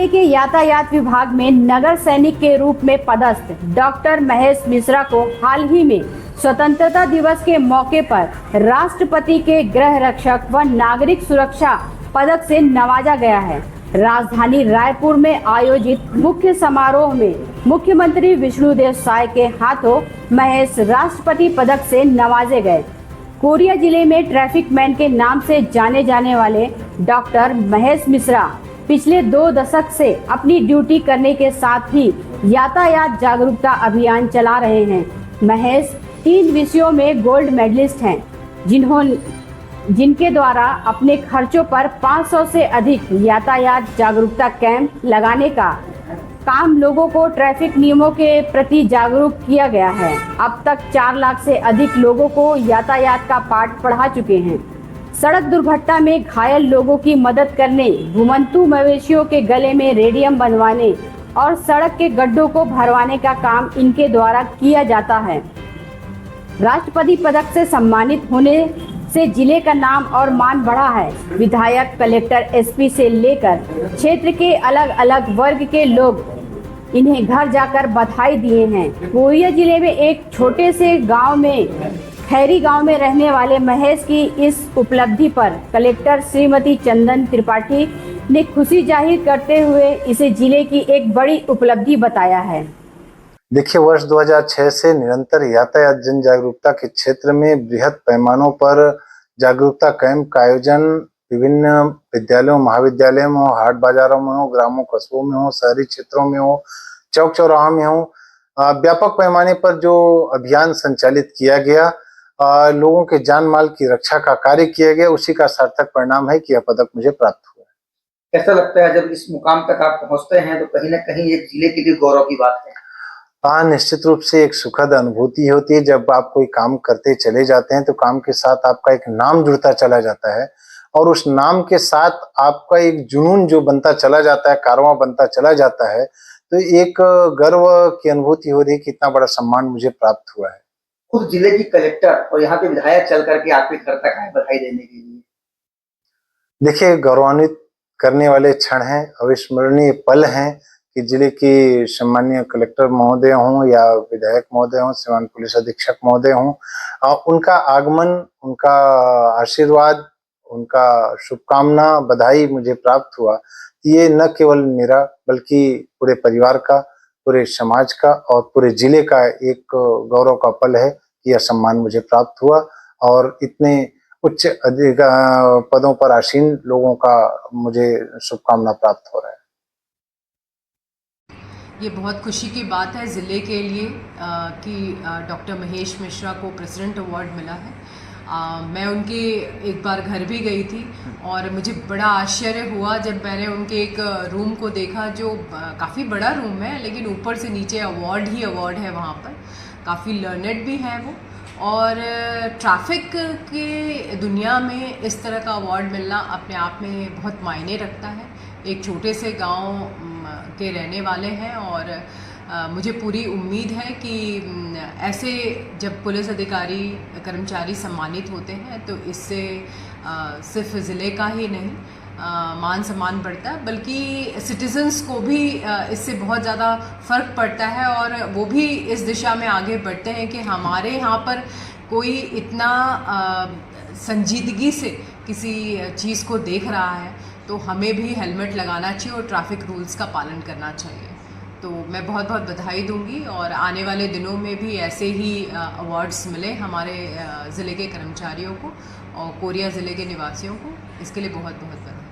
जिले के यातायात विभाग में नगर सैनिक के रूप में पदस्थ डॉक्टर महेश मिश्रा को हाल ही में स्वतंत्रता दिवस के मौके पर राष्ट्रपति के गृह रक्षक व नागरिक सुरक्षा पदक से नवाजा गया है। राजधानी रायपुर में आयोजित मुख्य समारोह में मुख्यमंत्री विष्णुदेव साय के हाथों महेश राष्ट्रपति पदक से नवाजे गए। कोरिया जिले में ट्रैफिक मैन के नाम से जाने जाने वाले डॉक्टर महेश मिश्रा पिछले 2 दशक से अपनी ड्यूटी करने के साथ ही यातायात जागरूकता अभियान चला रहे हैं। महेश 3 विषयों में गोल्ड मेडलिस्ट हैं, जिनके द्वारा अपने खर्चों पर 500 से अधिक यातायात जागरूकता कैंप लगाने का काम लोगों को ट्रैफिक नियमों के प्रति जागरूक किया गया है। अब तक 4 लाख से अधिक लोगों को यातायात का पाठ पढ़ा चुके हैं। सड़क दुर्घटना में घायल लोगों की मदद करने, घुमंतू मवेशियों के गले में रेडियम बनवाने और सड़क के गड्ढों को भरवाने का काम इनके द्वारा किया जाता है। राष्ट्रपति पदक से सम्मानित होने से जिले का नाम और मान बढ़ा है। विधायक, कलेक्टर, एसपी से लेकर क्षेत्र के अलग अलग वर्ग के लोग इन्हें घर जाकर बधाई दिए हैं। कोरिया जिले में एक छोटे से गांव में खैरी गांव में रहने वाले महेश की इस उपलब्धि पर कलेक्टर श्रीमती चंदन त्रिपाठी ने खुशी जाहिर करते हुए इसे जिले की एक बड़ी उपलब्धि बताया है। देखिए, वर्ष 2006 से निरंतर यातायात जन जागरूकता के क्षेत्र में बृहद पैमानों पर जागरूकता कैंप का आयोजन विभिन्न विद्यालयों, महाविद्यालयों में हो, हाट बाजारों में हो, ग्रामों कस्बों में हो, शहरी क्षेत्रों में हो, चौक चौराहों में हो, व्यापक पैमाने पर जो अभियान संचालित किया गया, लोगों के जान माल की रक्षा का कार्य किया गया, उसी का सार्थक परिणाम है कि यह पदक मुझे प्राप्त हुआ। कैसा लगता है जब इस मुकाम तक आप पहुंचते हैं तो कहीं न कहीं एक जिले के लिए गौरव की बात है? हाँ, निश्चित रूप से एक सुखद अनुभूति होती है। जब आप कोई काम करते चले जाते हैं तो काम के साथ आपका एक नाम जुड़ता चला जाता है और उस नाम के साथ आपका एक जुनून जो बनता चला जाता है, कारवां बनता चला जाता है, तो एक गर्व की अनुभूति हो रही है कि इतना बड़ा सम्मान मुझे प्राप्त हुआ है। खुद जिले की कलेक्टर और यहाँ के विधायक चल करके आपके घर तक आए बधाई देने के लिए। देखिए, गौरवान्वित करने वाले क्षण हैं, अविस्मरणीय पल हैं कि जिले की सम्मानीय कलेक्टर महोदय हों या विधायक महोदय हों, श्रीमान पुलिस अधीक्षक महोदय हों, उनका आगमन, उनका आशीर्वाद, उनका शुभकामना, बधाई मुझे प्राप्त हुआ। ये न केवल मेरा बल्कि पूरे परिवार का, पूरे समाज का और पूरे जिले का एक गौरव का पल है कि यह सम्मान मुझे प्राप्त हुआ और इतने उच्च पदों पर आसीन लोगों का मुझे शुभकामना प्राप्त हो रहा है। ये बहुत खुशी की बात है ज़िले के लिए कि डॉक्टर महेश मिश्रा को प्रेसिडेंट अवार्ड मिला है। मैं उनके एक बार घर भी गई थी और मुझे बड़ा आश्चर्य हुआ जब मैंने उनके एक रूम को देखा जो काफ़ी बड़ा रूम है, लेकिन ऊपर से नीचे अवार्ड ही अवार्ड है वहाँ पर। काफ़ी लर्नेड भी है वो और ट्रैफिक के दुनिया में इस तरह का अवार्ड मिलना अपने आप में बहुत मायने रखता है। एक छोटे से गांव के रहने वाले हैं और मुझे पूरी उम्मीद है कि ऐसे जब पुलिस अधिकारी, कर्मचारी सम्मानित होते हैं तो इससे सिर्फ ज़िले का ही नहीं मान सम्मान बढ़ता है, बल्कि सिटीजन्स को भी इससे बहुत ज़्यादा फ़र्क पड़ता है और वो भी इस दिशा में आगे बढ़ते हैं कि हमारे यहाँ पर कोई इतना संजीदगी से किसी चीज़ को देख रहा है तो हमें भी हेलमेट लगाना चाहिए और ट्रैफिक रूल्स का पालन करना चाहिए। तो मैं बहुत बहुत बधाई दूंगी और आने वाले दिनों में भी ऐसे ही अवार्ड्स मिले हमारे ज़िले के कर्मचारियों को और कोरिया ज़िले के निवासियों को। इसके लिए बहुत बहुत बधाई।